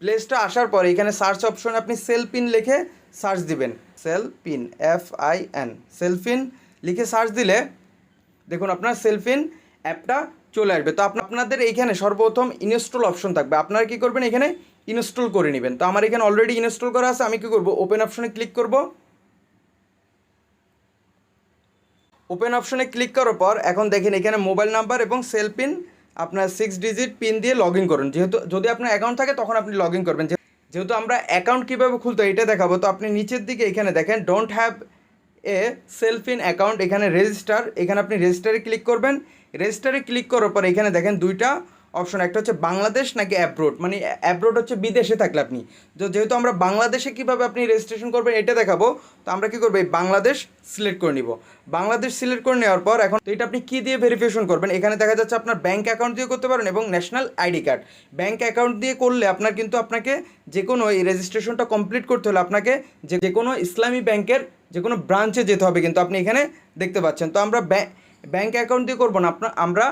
Play স্টোরে আসার পরে এখানে সার্চ অপশনে আপনি সেলফিন লিখে সার্চ দিবেন, সেলফিন FIN, সেলফিন লিখে সার্চ দিলে দেখুন আপনার সেলফিন অ্যাপটা চলে আসবে। তো আপনাদের এইখানে সর্বপ্রথম ইনস্টল অপশন থাকবে, আপনারা কী করবেন এখানে ইনস্টল করে নেবেন। তো আমার এখানে অলরেডি ইনস্টল করা আছে, আমি কী করব ওপেন অপশনে ক্লিক করব। ওপেন অপশনে ক্লিক করার পর এখন দেখেন এখানে মোবাইল নাম্বার এবং সেলফিন আপনার 6 ডিজিট পিন দিয়ে লগ ইন করুন। যেহেতু যদি আপনার অ্যাকাউন্ট থাকে তখন আপনি লগ ইন করবেন। যেহেতু আমরা অ্যাকাউন্ট কীভাবে খুলতে হয় এটা দেখাবো, তো আপনি নিচের দিকে এখানে দেখেন don't have a Cellfin account, এখানে রেজিস্টার, এখানে আপনি রেজিস্টারে ক্লিক করবেন। রেজিস্টারে ক্লিক করার পর এখানে দেখেন দুইটা অপশন, একটা হচ্ছে বাংলাদেশ নাকি অ্যাব্রোড, মানে অ্যাব্রোড হচ্ছে বিদেশে থাকলে আপনি। যেহেতু আমরা বাংলাদেশে কীভাবে আপনি রেজিস্ট্রেশন করবেন এটা দেখাবো, তো আমরা কী করবো এই বাংলাদেশ সিলেক্ট করে নিব। বাংলাদেশ সিলেক্ট করে নেওয়ার পর এখন তো এটা আপনি কী দিয়ে ভেরিফিকেশন করবেন, এখানে দেখা যাচ্ছে আপনার ব্যাঙ্ক অ্যাকাউন্ট দিয়ে করতে পারেন এবং national ID card. Bank account দিয়ে করলে আপনার কিন্তু আপনাকে যে কোনো এই রেজিস্ট্রেশনটা কমপ্লিট করতে হলে আপনাকে যে কোনো ইসলামী ব্যাংকের যে কোনো ব্রাঞ্চে যেতে হবে, কিন্তু আপনি এখানে দেখতে পাচ্ছেন। তো আমরা ব্যাঙ্ক অ্যাকাউন্ট দিয়ে করবো না, আমরা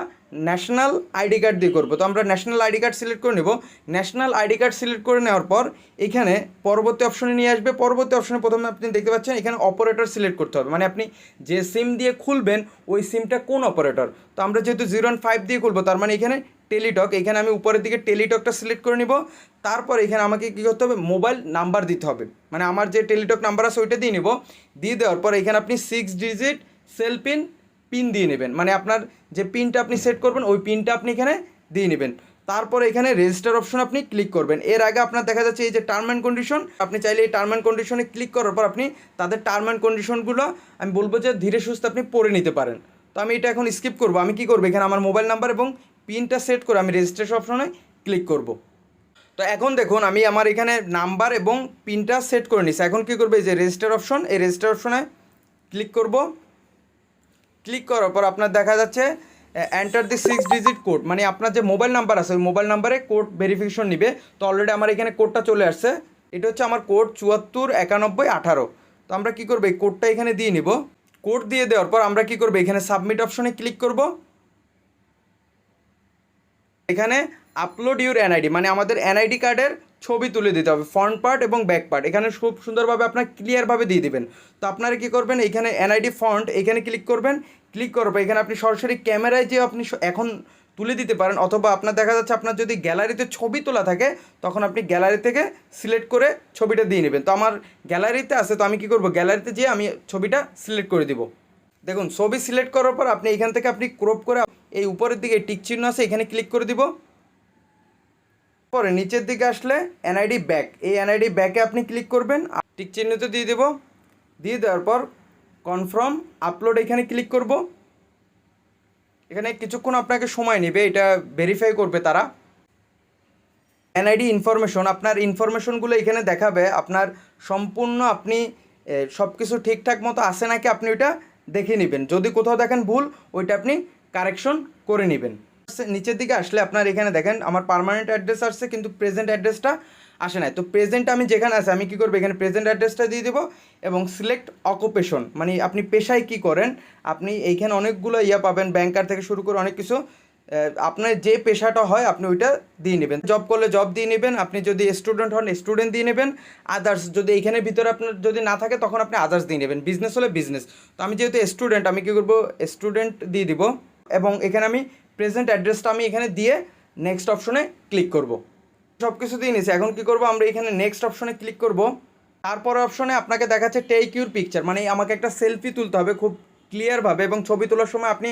ন্যাশনাল আইডি কার্ড দিয়ে করবো। তো আমরা ন্যাশনাল আইডি কার্ড সিলেক্ট করে নেব। ন্যাশনাল আইডি কার্ড সিলেক্ট করে নেওয়ার পর এখানে পরবর্তী অপশনে নিয়ে আসবে। পরবর্তী অপশনে প্রথমে আপনি দেখতে পাচ্ছেন এখানে অপারেটর সিলেক্ট করতে হবে, মানে আপনি যে সিম দিয়ে খুলবেন ওই সিমটা কোন অপারেটর। তো আমরা যেহেতু 015 দিয়ে খুলবো তার মানে এখানে টেলিটক, এখানে আমি উপরের দিকে টেলিটকটা সিলেক্ট করে নিব। তারপর এখানে আমাকে কী করতে হবে মোবাইল নাম্বার দিতে হবে, মানে আমার যে টেলিটক নাম্বার আছে ওইটা দিয়ে নিব। দিয়ে দেওয়ার পর এখানে আপনি 6 ডিজিট সেলফিন পিন দিয়ে নেবেন, মানে আপনার যে পিনটা আপনি সেট করবেন ওই পিনটা আপনি এখানে দিয়ে নেবেন। তারপর এখানে রেজিস্টার অপশন আপনি ক্লিক করবেন। এর আগে আপনার দেখা যাচ্ছে এই যে টার্ম অ্যান্ড কন্ডিশন, আপনি চাইলে এই টার্ম অ্যান্ড কন্ডিশনে ক্লিক করার পর আপনি তাদের টার্ম অ্যান্ড কন্ডিশনগুলো আমি বলবো যে ধীরে সুস্থে আপনি পড়ে নিতে পারেন। তো আমি এটা এখন স্কিপ করবো। আমি কী করবো এখানে আমার মোবাইল নাম্বার এবং পিনটা সেট করে আমি রেজিস্ট্রেশন অপশনে ক্লিক করব। তো এখন দেখুন আমি আমার এখানে নাম্বার এবং পিনটা সেট করে নিচ্ছি। এখন কী করবো এই যে রেজিস্টার অপশন, এই রেজিস্টার অপশনে ক্লিক করব। ক্লিক করার পর আপনার দেখা যাচ্ছে এন্টার দি 6 ডিজিট কোড, মানে আপনার যে মোবাইল নাম্বার আছে ওই মোবাইল নাম্বারে কোড ভেরিফিকেশন নিবে। তো অলরেডি আমার এখানে কোডটা চলে আসছে, এটা হচ্ছে আমার কোড 749118। তো আমরা কী করবো এই কোডটা এখানে দিয়ে নিব। কোড দিয়ে দেওয়ার পর আমরা কী করবো এখানে সাবমিট অপশনে ক্লিক করব। এখানে আপলোড ইউর এনআইডি, মানে আমাদের এনআইডি কার্ডের ছবি তুলে দিতে হবে, ফ্রন্ট পার্ট এবং ব্যাক পার্ট এখানে খুব সুন্দরভাবে আপনার ক্লিয়ারভাবে দিয়ে দিবেন। তো আপনারা কী করবেন এখানে এনআইডি ফন্ট এখানে ক্লিক করবেন। ক্লিক করার পর এখানে আপনি সরাসরি ক্যামেরায় যে আপনি এখন তুলে দিতে পারেন, অথবা আপনার দেখা যাচ্ছে আপনার যদি গ্যালারিতে ছবি তোলা থাকে তখন আপনি গ্যালারি থেকে সিলেক্ট করে ছবিটা দিয়ে নেবেন। তো আমার গ্যালারিতে আছে, তো আমি কী করবো গ্যালারিতে যেয়ে আমি ছবিটা সিলেক্ট করে দিব। দেখুন ছবি সিলেক্ট করার পর আপনি এখান থেকে আপনি ক্রপ করে এই উপরের দিকে টিক চিহ্ন আছে এখানে ক্লিক করে দিব। পরে নিচের দিকে আসলে এনআইডি ব্যাক, এই এনআইডি ব্যাকে আপনি ক্লিক করবেন, টিক চিহ্নতে দিয়ে দেব। দিয়ে দেওয়ার পর কনফার্ম আপলোড এখানে ক্লিক করব। এখানে কিছুক্ষণ আপনাকে সময় নেবে, এটা ভেরিফাই করবে তারা। এনআইডি ইনফরমেশন, আপনার ইনফরমেশনগুলো এখানে দেখাবে, আপনার সম্পূর্ণ আপনি সব কিছু ঠিকঠাক মতো আছে নাকি আপনি ওইটা দেখে নেবেন। যদি কোথাও দেখেন ভুল ওইটা আপনি কারেকশন করে নেবেন। নিচের দিকে আসলে আপনার এখানে দেখেন আমার পার্মানেন্ট অ্যাড্রেস আসছে কিন্তু প্রেজেন্ট অ্যাড্রেসটা আসে নাই। তো প্রেজেন্ট আমি যেখানে আছে আমি কী করবো এখানে প্রেজেন্ট অ্যাড্রেসটা দিয়ে দেবো এবং সিলেক্ট অকুপেশন, মানে আপনি পেশায় কী করেন। আপনি এইখানে অনেকগুলো পাবেন, ব্যাংকার থেকে শুরু করে অনেক কিছু, আপনার যে পেশাটা হয় আপনি ওইটা দিয়ে নেবেন। জব করলে জব দিয়ে নেবেন, আপনি যদি স্টুডেন্ট হন স্টুডেন্ট দিয়ে নেবেন, আদার্স যদি এইখানের ভিতরে আপনার যদি না থাকে তখন আপনি আদার্স দিয়ে নেবেন, বিজনেস হলে বিজনেস। তো আমি যেহেতু স্টুডেন্ট আমি কী করবো স্টুডেন্ট দিয়ে দিব এবং এখানে আমি প্রেজেন্ট অ্যাড্রেসটা আমি এখানে দিয়ে নেক্সট অপশনে ক্লিক করব। সব কিছু দিয়ে নিয়েছি, এখন কী করবো আমরা এখানে নেক্সট অপশনে ক্লিক করব। তারপরে অপশনে আপনাকে দেখাচ্ছে টেক ইউর পিকচার, মানে আমাকে একটা সেলফি তুলতে হবে খুব ক্লিয়ারভাবে, এবং ছবি তোলার সময় আপনি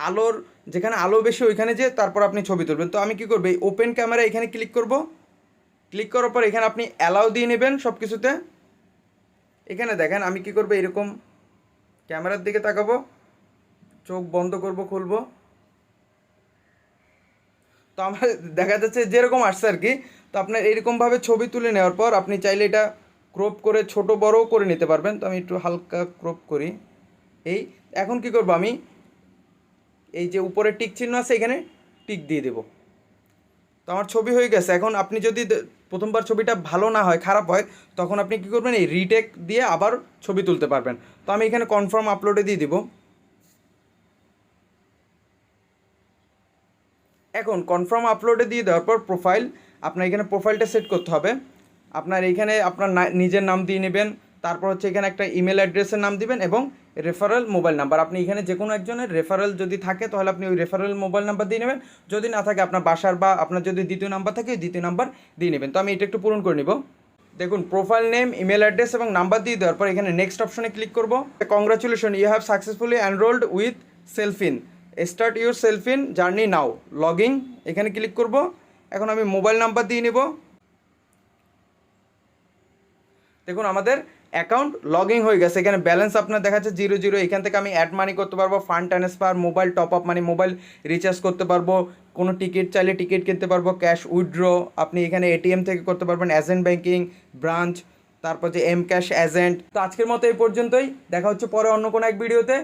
আলোর যেখানে আলো বেশি ওইখানে যে তারপর আপনি ছবি তুলবেন। তো আমি কী করবো এই ওপেন ক্যামেরা এখানে ক্লিক করব। ক্লিক করার পর এখানে আপনি অ্যালাউ দিয়ে নেবেন সব কিছুতে। এখানে দেখেন আমি কী করবো এরকম ক্যামেরার দিকে তাকাবো, চোখ বন্ধ করব, খুলবো। তো আমার দেখা যাচ্ছে যেরকম আসছে আর কি। তো আপনার এইরকমভাবে ছবি তুলে নেওয়ার পর আপনি চাইলে এটা ক্রপ করে ছোট বড়ও করে নিতে পারবেন। তো আমি একটু হালকা ক্রপ করি। এই এখন কি করব আমি এই যে উপরে টিক চিহ্ন আছে এখানে টিক দিয়ে দেব। তো আমার ছবি হয়ে গেছে। এখন আপনি যদি প্রথমবার ছবিটা ভালো না হয়, খারাপ হয়, তখন আপনি কী করবেন এই রিটেক দিয়ে আবার ছবি তুলতে পারবেন। তো আমি এখানে কনফার্ম আপলোডে দিয়ে দিব। এখন কনফার্ম আপলোডে দিয়ে দেওয়ার পর প্রোফাইল আপনার এখানে প্রোফাইলটা সেট করতে হবে। আপনার এইখানে আপনার নিজের নাম দিয়ে নেবেন, তারপর হচ্ছে এখানে একটা ইমেল অ্যাড্রেসের নাম দিবেন এবং রেফারেল মোবাইল নাম্বার। আপনি এখানে যে কোনো একজনের রেফারেল যদি থাকে তাহলে আপনি ওই রেফারেল মোবাইল নাম্বার দিয়ে নেবেন, যদি না থাকে আপনার বাসার বা আপনার যদি দ্বিতীয় নাম্বার থাকে ওই দ্বিতীয় নাম্বার দিয়ে নেবেন। তো আমি এটা একটু পূরণ করে নিব। দেখুন প্রোফাইল নেম, ইমেল অ্যাড্রেস এবং নাম্বার দিয়ে দেওয়ার পর এখানে নেক্সট অপশনে ক্লিক করব। Congratulation, you have successfully enrolled with Selfin, start your Selfin journey now, login, এখানে ক্লিক করব। এখন আমি মোবাইল নাম্বার দিয়ে নেব। দেখুন আমাদের অ্যাকাউন্ট লগইন হয়ে গেছে। এখানে ব্যালেন্স আপনার দেখাচ্ছে 0 এখান থেকে আমি অ্যাড মানি করতে পারবো, fund transfer, mobile top up মানে মোবাইল রিচার্জ করতে পারবো, কোনো টিকিট চাইলে টিকিট কিনতে পারবো, ক্যাশ উইথড্র আপনি এখানে এটিএম থেকে করতে পারবেন, এজেন্ট ব্যাঙ্কিং, ব্রাঞ্চ, তারপর যে এম ক্যাশ এজেন্ট। তো আজকের মতো এই পর্যন্তই, দেখা হচ্ছে পরে অন্য কোনো এক ভিডিওতে।